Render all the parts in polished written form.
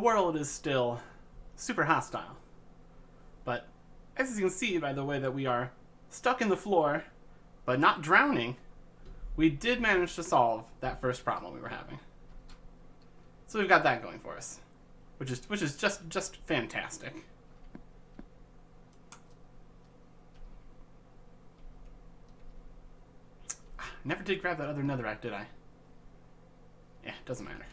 world is still super hostile. But as you can see by the way that we are stuck in the floor, but not drowning, we did manage to solve that first problem we were having. So we've got that going for us, which is just fantastic. Never did grab that other netherite, did I? Yeah, doesn't matter.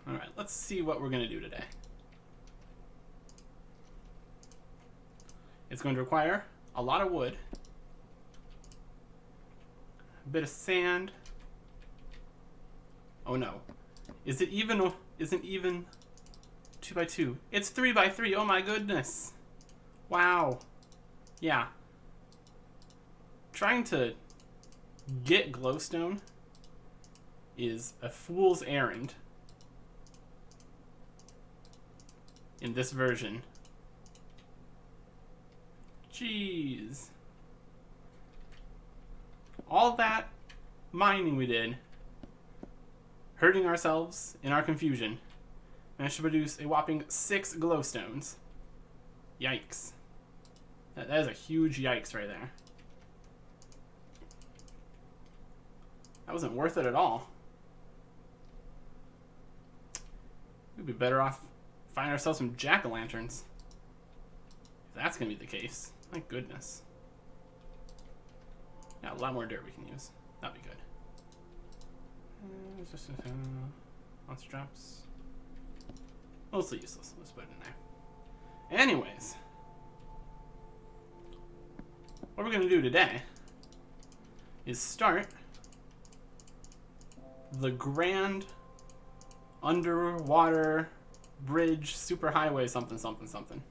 Alright, let's see what we're going to do today. It's going to require a lot of wood, a bit of sand. Oh no. Isn't even 2x2. It's 3x3. Oh my goodness. Wow. Yeah. Trying to get glowstone is a fool's errand in this version. Jeez. All that mining we did, hurting ourselves in our confusion, managed to produce a whopping 6 glowstones. Yikes. That is a huge yikes right there. That wasn't worth it at all. We'd be better off finding ourselves some jack-o'-lanterns. If that's going to be the case. My goodness. Yeah, a lot more dirt we can use. That'd be good. Monster drops. Mostly useless. Let's put it in there. Anyways. What we're going to do today is start the grand underwater bridge superhighway something something something.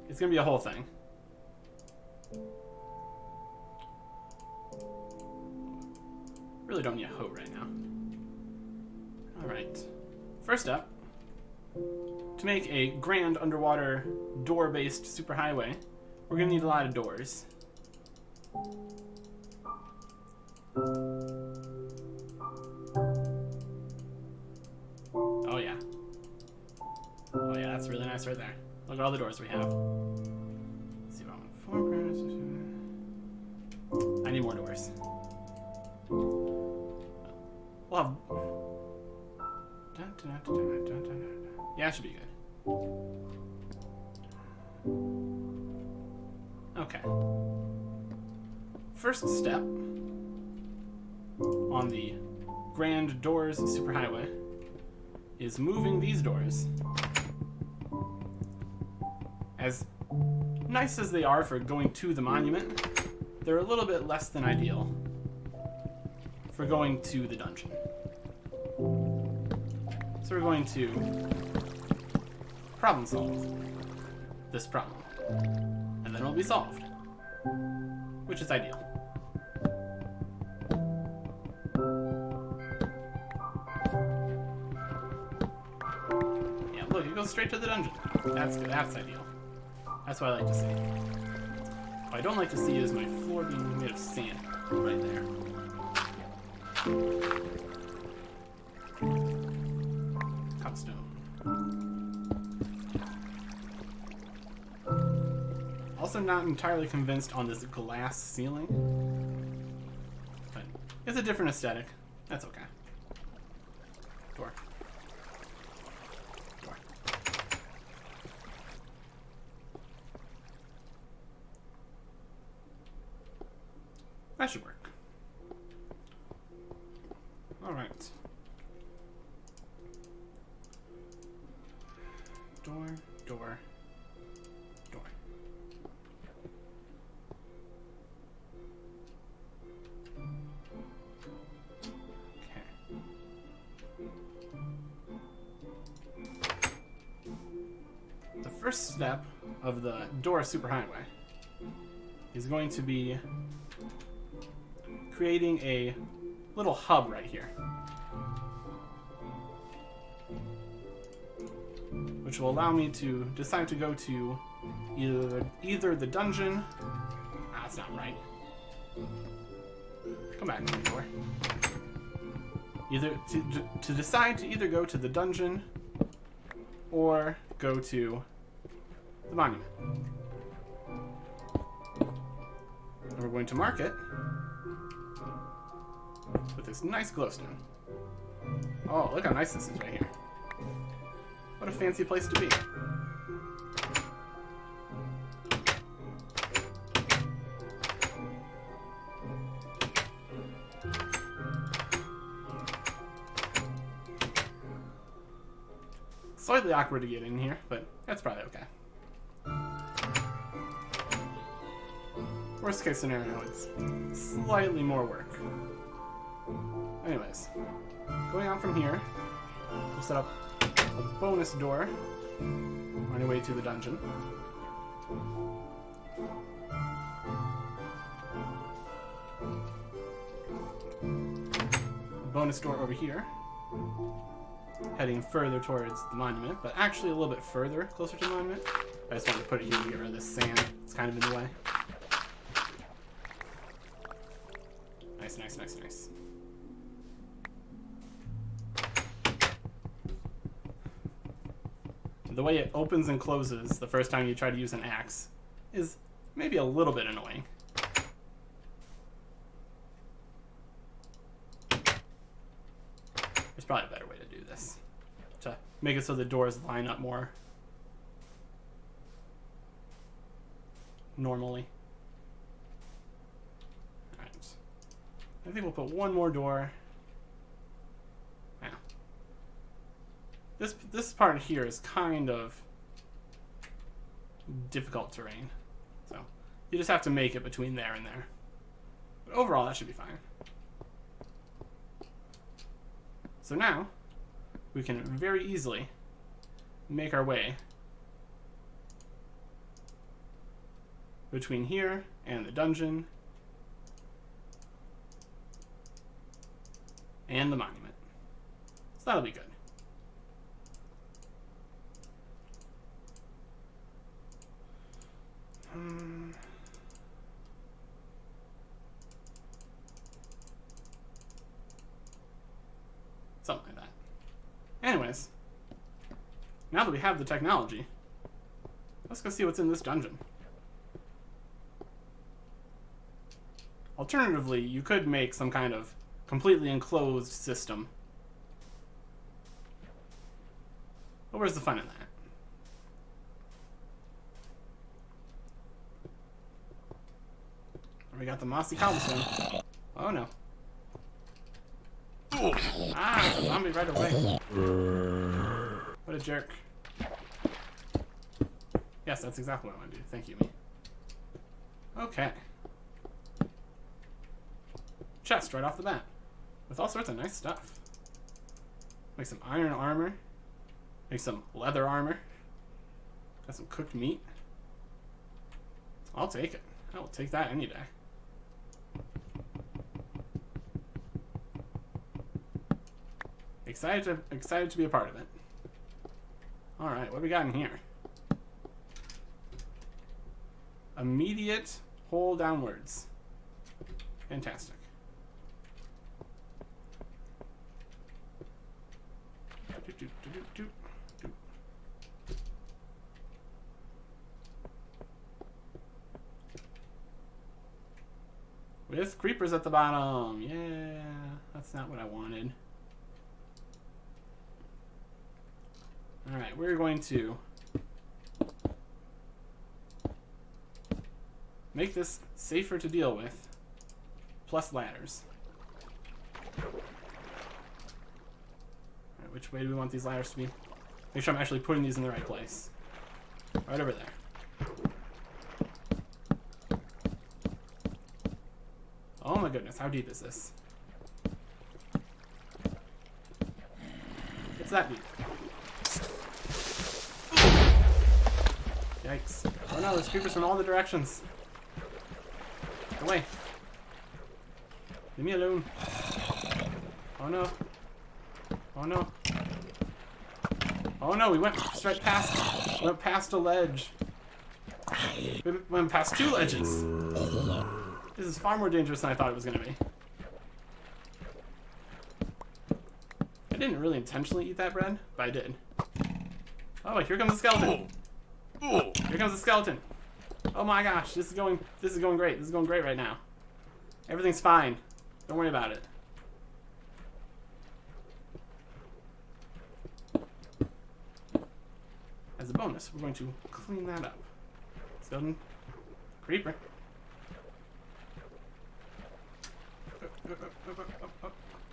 It's gonna be a whole thing. Really don't need a hoe right now. Alright. First up, to make a grand underwater door-based superhighway, we're gonna need a lot of doors. Oh yeah. Oh yeah, that's really nice right there. Look at all the doors we have. Let's see if I want 4 corners. I need more doors. We'll have... Yeah, it should be good. Okay. First step on the Grand Doors Superhighway is moving these doors. As nice as they are for going to the monument, they're a little bit less than ideal for going to the dungeon. So we're going to problem solve this problem, and then it'll be solved, which is ideal. Yeah, look, it goes straight to the dungeon. That's good. That's ideal. That's what I like to see. What I don't like to see is my floor being made of sand right there. Cupstone. Also not entirely convinced on this glass ceiling. But it's a different aesthetic. That's okay. Door. Door. That should work. Alright. Door, door, door. Okay. The first step of the door superhighway is going to be creating a little hub right here, which will allow me to decide to go to either the dungeon. Ah, that's not right. Come back to the door. Either to decide to either go to the dungeon or go to the monument. And we're going to mark it with this nice glowstone. Oh, look how nice this is right here. What a fancy place to be. Slightly awkward to get in here, but that's probably okay. Worst case scenario, it's slightly more work. Anyways, going on from here, we'll set up a bonus door on your way to the dungeon. A bonus door over here, heading further towards the monument, but actually a little bit further, closer to the monument. I just wanted to put it here to get rid of this sand. It's kind of in the way. Nice, nice, nice, nice. The way it opens and closes the first time you try to use an axe is maybe a little bit annoying. There's probably a better way to do this, to make it so the doors line up more normally. Alright. I think we'll put one more door. Yeah. This part here is kind of difficult terrain. So you just have to make it between there and there. But overall, that should be fine. So now, we can very easily make our way between here and the dungeon and the monument. So that'll be good. Something like that. Anyways, now that we have the technology, let's go see what's in this dungeon. Alternatively, you could make some kind of completely enclosed system. But where's the fun in that? We got the mossy cobblestone. Oh no. Ah, the zombie right away. What a jerk. Yes, that's exactly what I want to do. Thank you, me. Okay. Chest right off the bat. With all sorts of nice stuff. Make some iron armor. Make some leather armor. Got some cooked meat. I'll take it. I will take that any day. Excited to be a part of it. Alright, what do we got in here? Immediate hole downwards. Fantastic. With creepers at the bottom. Yeah, that's not what I wanted. Alright, we're going to make this safer to deal with, plus ladders. Alright, which way do we want these ladders to be? Make sure I'm actually putting these in the right place. Right over there. Oh my goodness, how deep is this? It's that deep. Yikes. Oh no, there's creepers from all the directions. Get away. Leave me alone. Oh no. Oh no. Oh no, we went straight past. Went past a ledge. We went past two ledges. This is far more dangerous than I thought it was going to be. I didn't really intentionally eat that bread, but I did. Oh, here comes the skeleton. Here comes the skeleton. Oh my gosh, this is going great. This is going great right now. Everything's fine. Don't worry about it. As a bonus, we're going to clean that up. Skeleton. Creeper.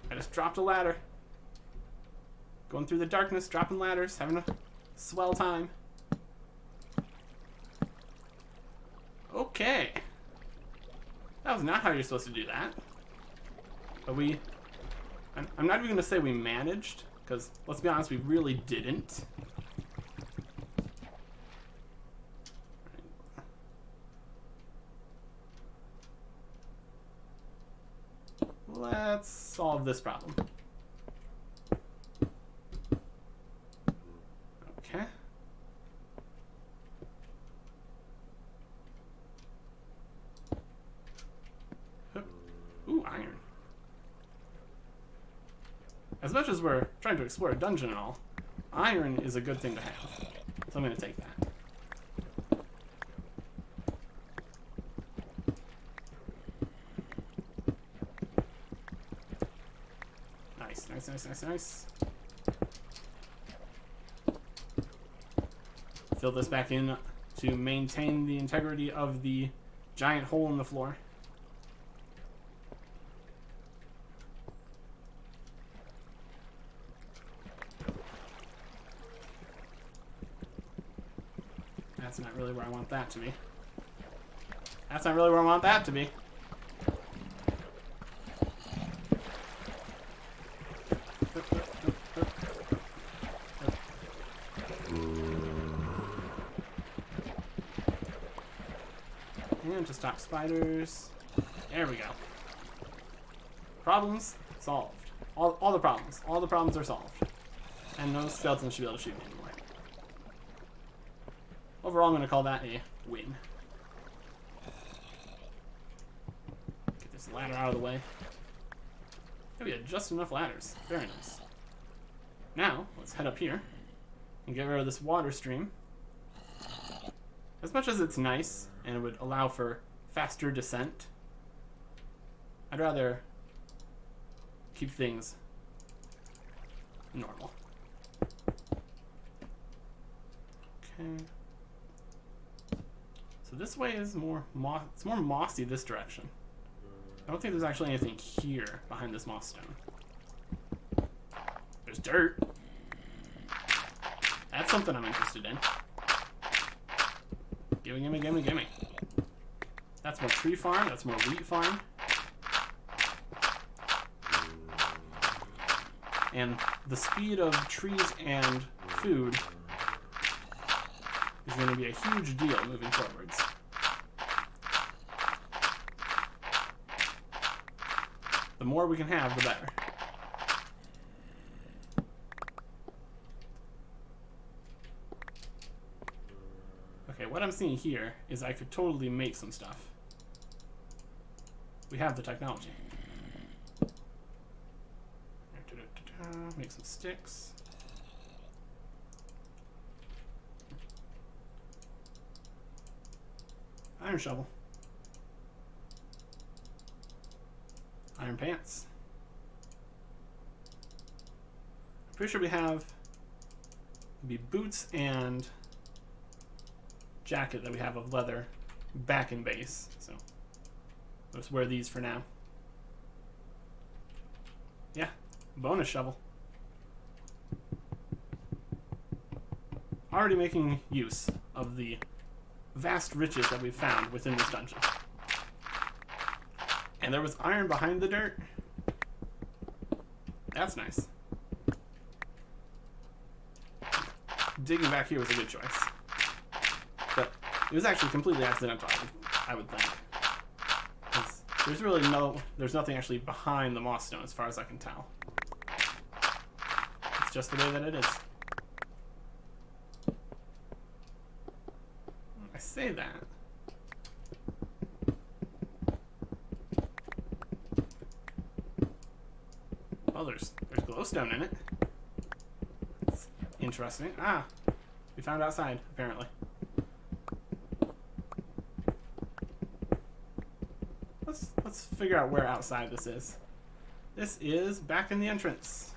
I just dropped a ladder. Going through the darkness, dropping ladders, having a swell time. Okay. That was not how you're supposed to do that. But I'm not even going to say we managed, because let's be honest, we really didn't. Let's solve this problem. Okay. Ooh, iron. As much as we're trying to explore a dungeon and all, iron is a good thing to have. So I'm going to take that. Nice. Fill this back in to maintain the integrity of the giant hole in the floor. That's not really where I want that to be. That's not really where I want that to be. And to stop spiders. There we go. Problems solved. All the problems are solved. And no skeletons should be able to shoot me anymore. Overall, I'm going to call that a win. Get this ladder out of the way. We had just enough ladders. Very nice. Now, let's head up here and get rid of this water stream. As much as it's nice and it would allow for faster descent, I'd rather keep things normal. Okay. So this way is more it's more mossy this direction. I don't think there's actually anything here behind this moss stone. There's dirt. That's something I'm interested in. Gimme. That's more tree farm. That's more wheat farm. And the speed of trees and food is going to be a huge deal moving forwards. The more we can have, the better. Okay, what I'm seeing here is I could totally make some stuff. We have the technology. Make some sticks. Iron shovel. Iron pants. I'm pretty sure we have maybe boots and jacket that we have of leather back in base. So let's wear these for now. Yeah, bonus shovel. Already making use of the vast riches that we've found within this dungeon. And there was iron behind the dirt. That's nice. Digging back here was a good choice. But it was actually completely accidental, I would think. There's nothing actually behind the moss stone as far as I can tell. It's just the way that it is. I say that. Oh, there's glowstone in it. Interesting. Ah, we found outside, apparently. Let's figure out where outside this is. This is back in the entrance.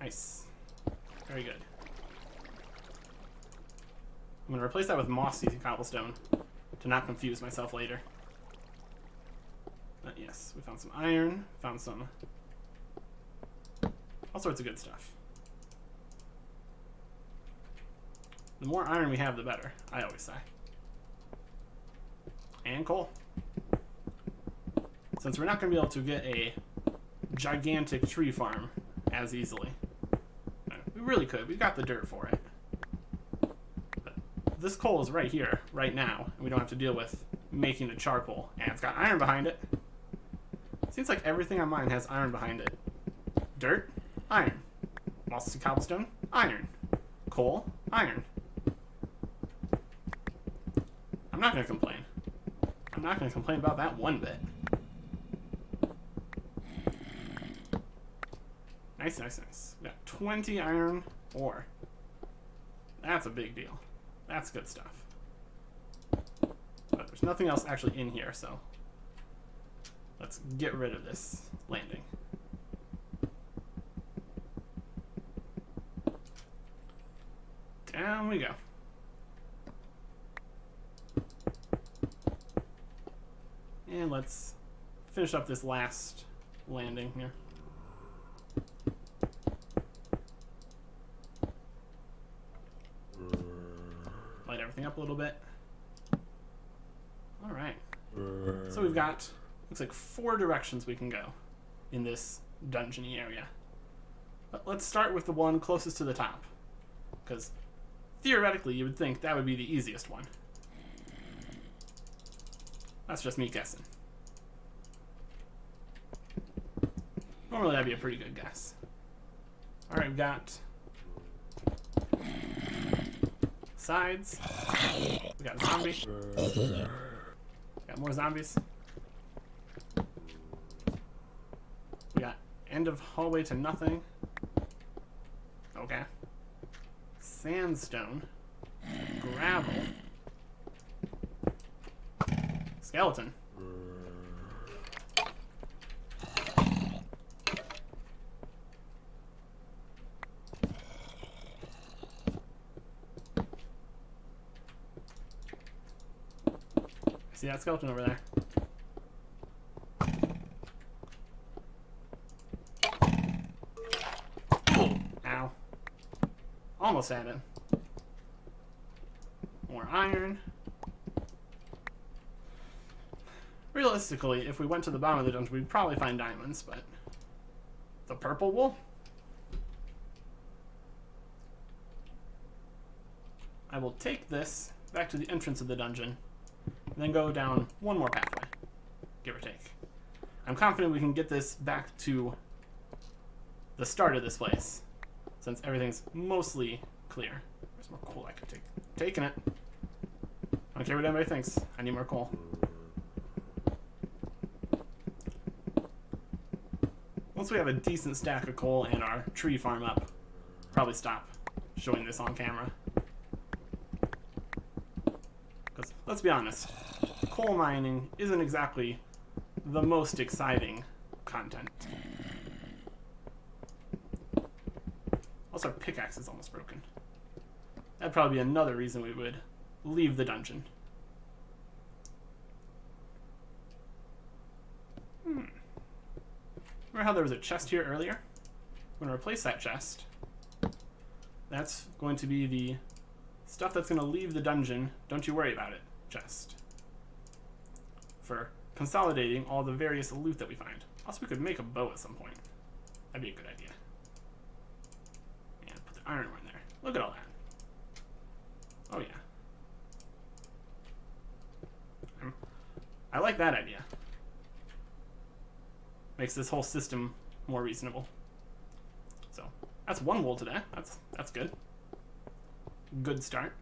Nice. Very good. I'm going to replace that with mossy cobblestone to not confuse myself later. But yes, we found some iron, found some all sorts of good stuff. The more iron we have, the better, I always say. And coal. Since we're not going to be able to get a gigantic tree farm as easily. We really could. We've got the dirt for it. But this coal is right here, right now, and we don't have to deal with making the charcoal. And it's got iron behind it. Seems like everything on mine has iron behind it. Dirt, iron. Mossy cobblestone, iron. Coal, iron. I'm not going to complain. I'm not going to complain about that one bit. Nice, nice, nice. We got 20 iron ore. That's a big deal. That's good stuff. But there's nothing else actually in here, so let's get rid of this landing. Down we go. And let's finish up this last landing here. Light everything up a little bit. All right. So we've got, looks like 4 directions we can go in this dungeony area. But let's start with the one closest to the top, because theoretically you would think that would be the easiest one. That's just me guessing. Normally that'd be a pretty good guess. All right, we've got sides. We got a zombie. Got more zombies. We got end of hallway to nothing. Okay. Sandstone. Gravel. Skeleton. See that skeleton over there? Ow. Almost had it. More iron. Realistically, if we went to the bottom of the dungeon, we'd probably find diamonds, but the purple wool? I will take this back to the entrance of the dungeon and then go down one more pathway, give or take. I'm confident we can get this back to the start of this place, since everything's mostly clear. There's more coal I could take. Taking it. I don't care what anybody thinks. I need more coal. Once we have a decent stack of coal and our tree farm up, probably stop showing this on camera. Because, let's be honest, coal mining isn't exactly the most exciting content. Also, our pickaxe is almost broken. That'd probably be another reason we would leave the dungeon. Remember how there was a chest here earlier? I'm going to replace that chest. That's going to be the stuff that's going to leave the dungeon, don't you worry about it, chest. For consolidating all the various loot that we find. Also, we could make a bow at some point. That'd be a good idea. And put the iron ore in there. Look at all that. Oh yeah. I like that idea. Makes this whole system more reasonable. So that's one wool today. That's good. Good start.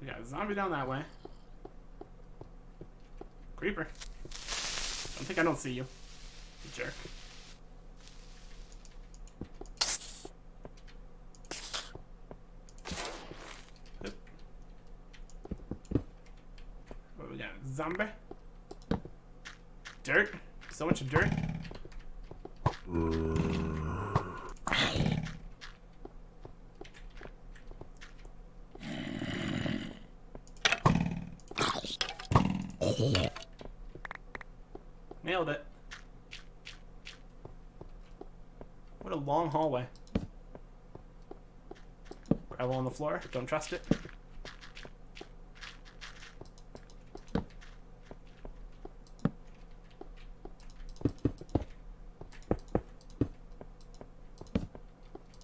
We got a zombie down that way. Creeper. Don't think I don't see you. You jerk. zombie. Dirt. So much dirt. Nailed it. What a long hallway. Gravel on the floor. Don't trust it.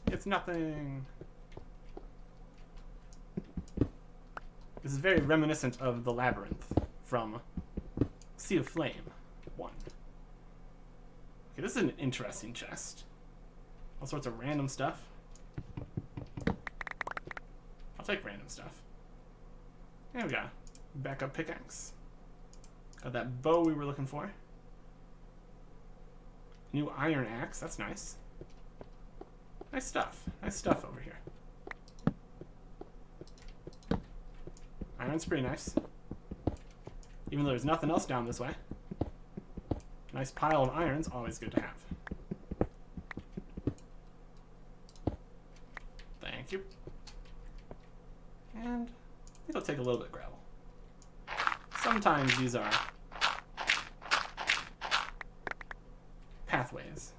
It's nothing. This is very reminiscent of the labyrinth from Sea of Flame 1. Okay, this is an interesting chest. All sorts of random stuff. I'll take random stuff. And we got a backup pickaxe. Got that bow we were looking for. New iron axe, that's nice. Nice stuff. Nice stuff over here. Iron's pretty nice. Even though there's nothing else down this way. Nice pile of iron's always good to have. Thank you. And it'll take a little bit of gravel. Sometimes these are pathways.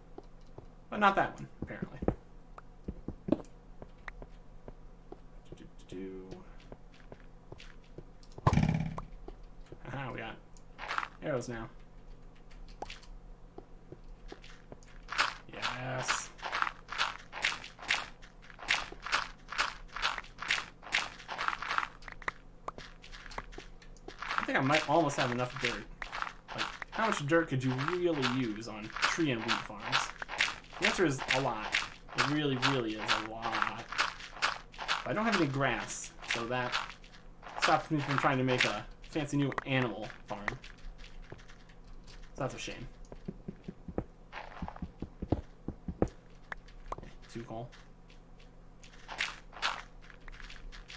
But not that one, apparently. Aha, we got arrows now. Yes. I think I might almost have enough dirt. Like, how much dirt could you really use on tree and wheat farms? The answer is a lot. It really, really is a lot. But I don't have any grass, so that stops me from trying to make a fancy new animal farm. So that's a shame. 2 coal. I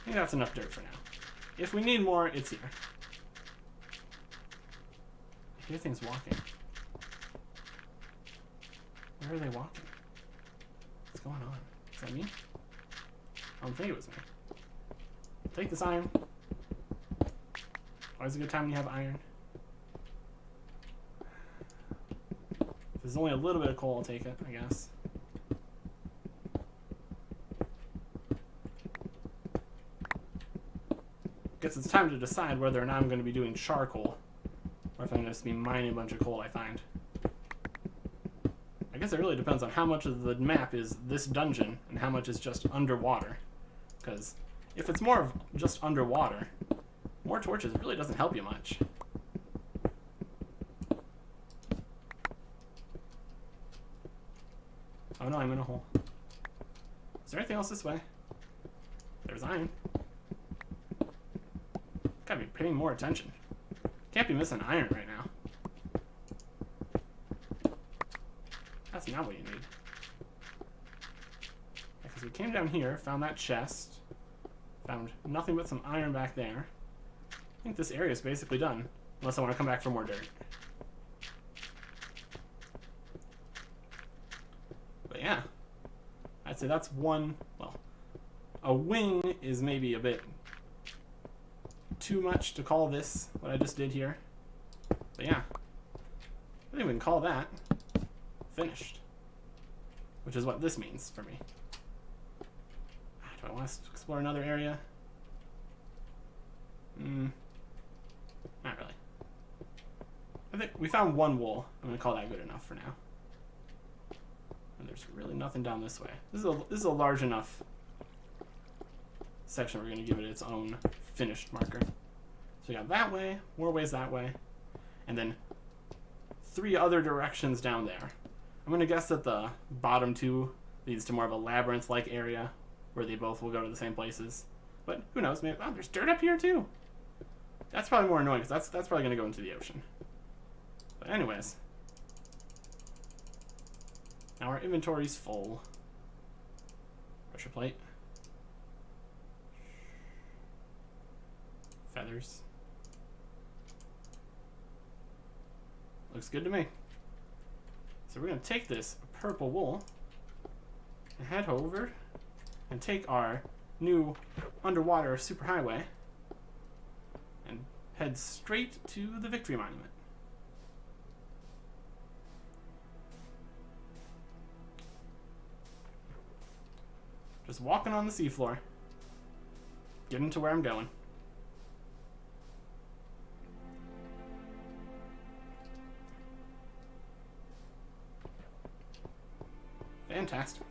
think that's enough dirt for now. If we need more, it's here. I hear things walking. Where are they walking? What's going on? Is that me? I don't think it was me. Take this iron. Always a good time when you have iron. If there's only a little bit of coal, I'll take it, I guess. Guess it's time to decide whether or not I'm going to be doing charcoal, or if I'm going to just be mining a bunch of coal I find. I guess it really depends on how much of the map is this dungeon and how much is just underwater. Because if it's more of just underwater, more torches really doesn't help you much. Oh no, I'm in a hole. Is there anything else this way? There's iron. Gotta be paying more attention. Can't be missing iron right now. That's not what you need. Because we came down here, found that chest, found nothing but some iron back there. I think this area is basically done, unless I want to come back for more dirt. But yeah, I'd say that's one, well, a wing is maybe a bit too much to call this, what I just did here. But yeah, I think we can call that finished, which is what this means for me. Do I want to explore another area? Not really. I think we found one wool. I'm gonna call that good enough for now. And there's really nothing down this way. This is a large enough section. We're gonna give it its own finished marker. So we got that way, more ways that way, and then 3 other directions down there. I'm gonna guess that the bottom 2 leads to more of a labyrinth-like area where they both will go to the same places. But who knows? Maybe there's dirt up here too. That's probably more annoying because that's probably gonna go into the ocean. But anyways, now our inventory's full. Pressure plate. Feathers. Looks good to me. So we're going to take this purple wool and head over and take our new underwater superhighway and head straight to the Victory Monument. Just walking on the seafloor, getting to where I'm going. Fantastic.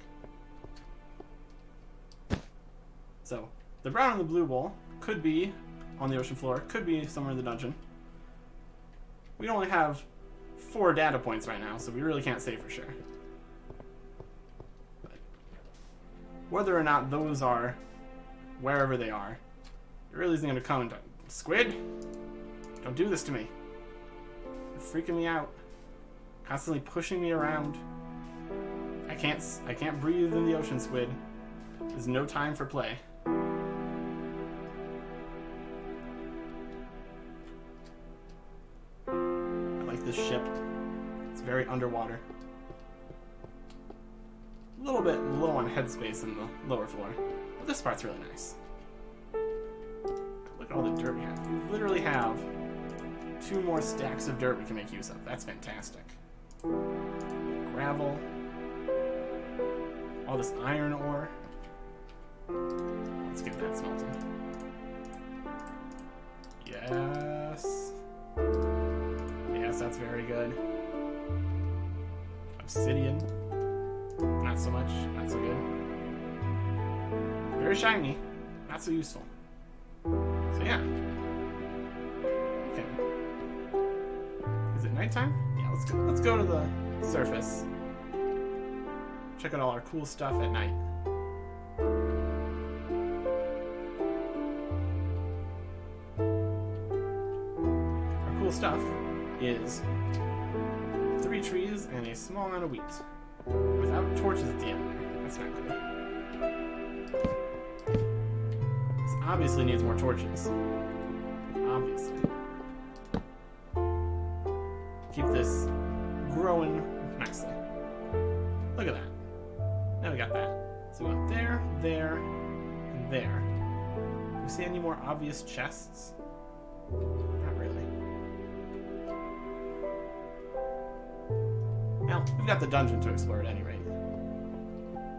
So, the brown and the blue wool could be on the ocean floor, could be somewhere in the dungeon. We only have 4 data points right now, so we really can't say for sure. But whether or not those are wherever they are, it really isn't going to come into... Squid? Don't do this to me. You're freaking me out. Constantly pushing me around. I can't breathe in the ocean, Squid. There's no time for play. I like this ship. It's very underwater. A little bit low on headspace in the lower floor, but this part's really nice. Look at all the dirt we have. We literally have 2 more stacks of dirt we can make use of. That's fantastic. Gravel. All this iron ore. Let's get that smelting. Yes. Yes, that's very good. Obsidian. Not so much. Not so good. Very shiny. Not so useful. So yeah. Okay. Is it nighttime? Yeah, let's go to the surface. Check out all our cool stuff at night. Our cool stuff is 3 trees and a small amount of wheat. Without torches at the end there. That's not good. This obviously needs more torches. Obviously. Keep this growing nicely. Look at that. Now we got that. So we went there, there, and there. Do you see any more obvious chests? Not really. Well, we've got the dungeon to explore at any rate.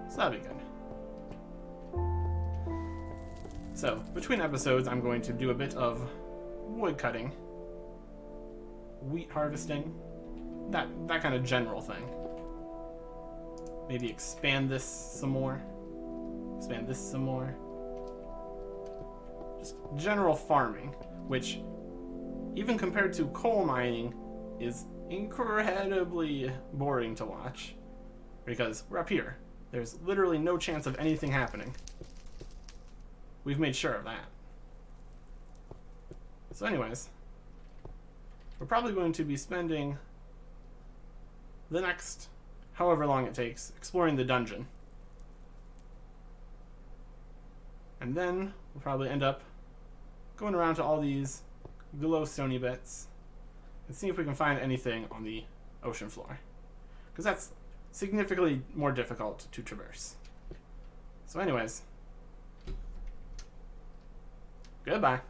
So that'll be good. So, between episodes, I'm going to do a bit of wood cutting, wheat harvesting, that kind of general thing. Maybe expand this some more. Expand this some more. Just general farming, which, even compared to coal mining, is incredibly boring to watch. Because we're up here. There's literally no chance of anything happening. We've made sure of that. So anyways, we're probably going to be spending the next however long it takes exploring the dungeon. And then we'll probably end up going around to all these glowstone-y bits and see if we can find anything on the ocean floor. Because that's significantly more difficult to traverse. So anyways, goodbye.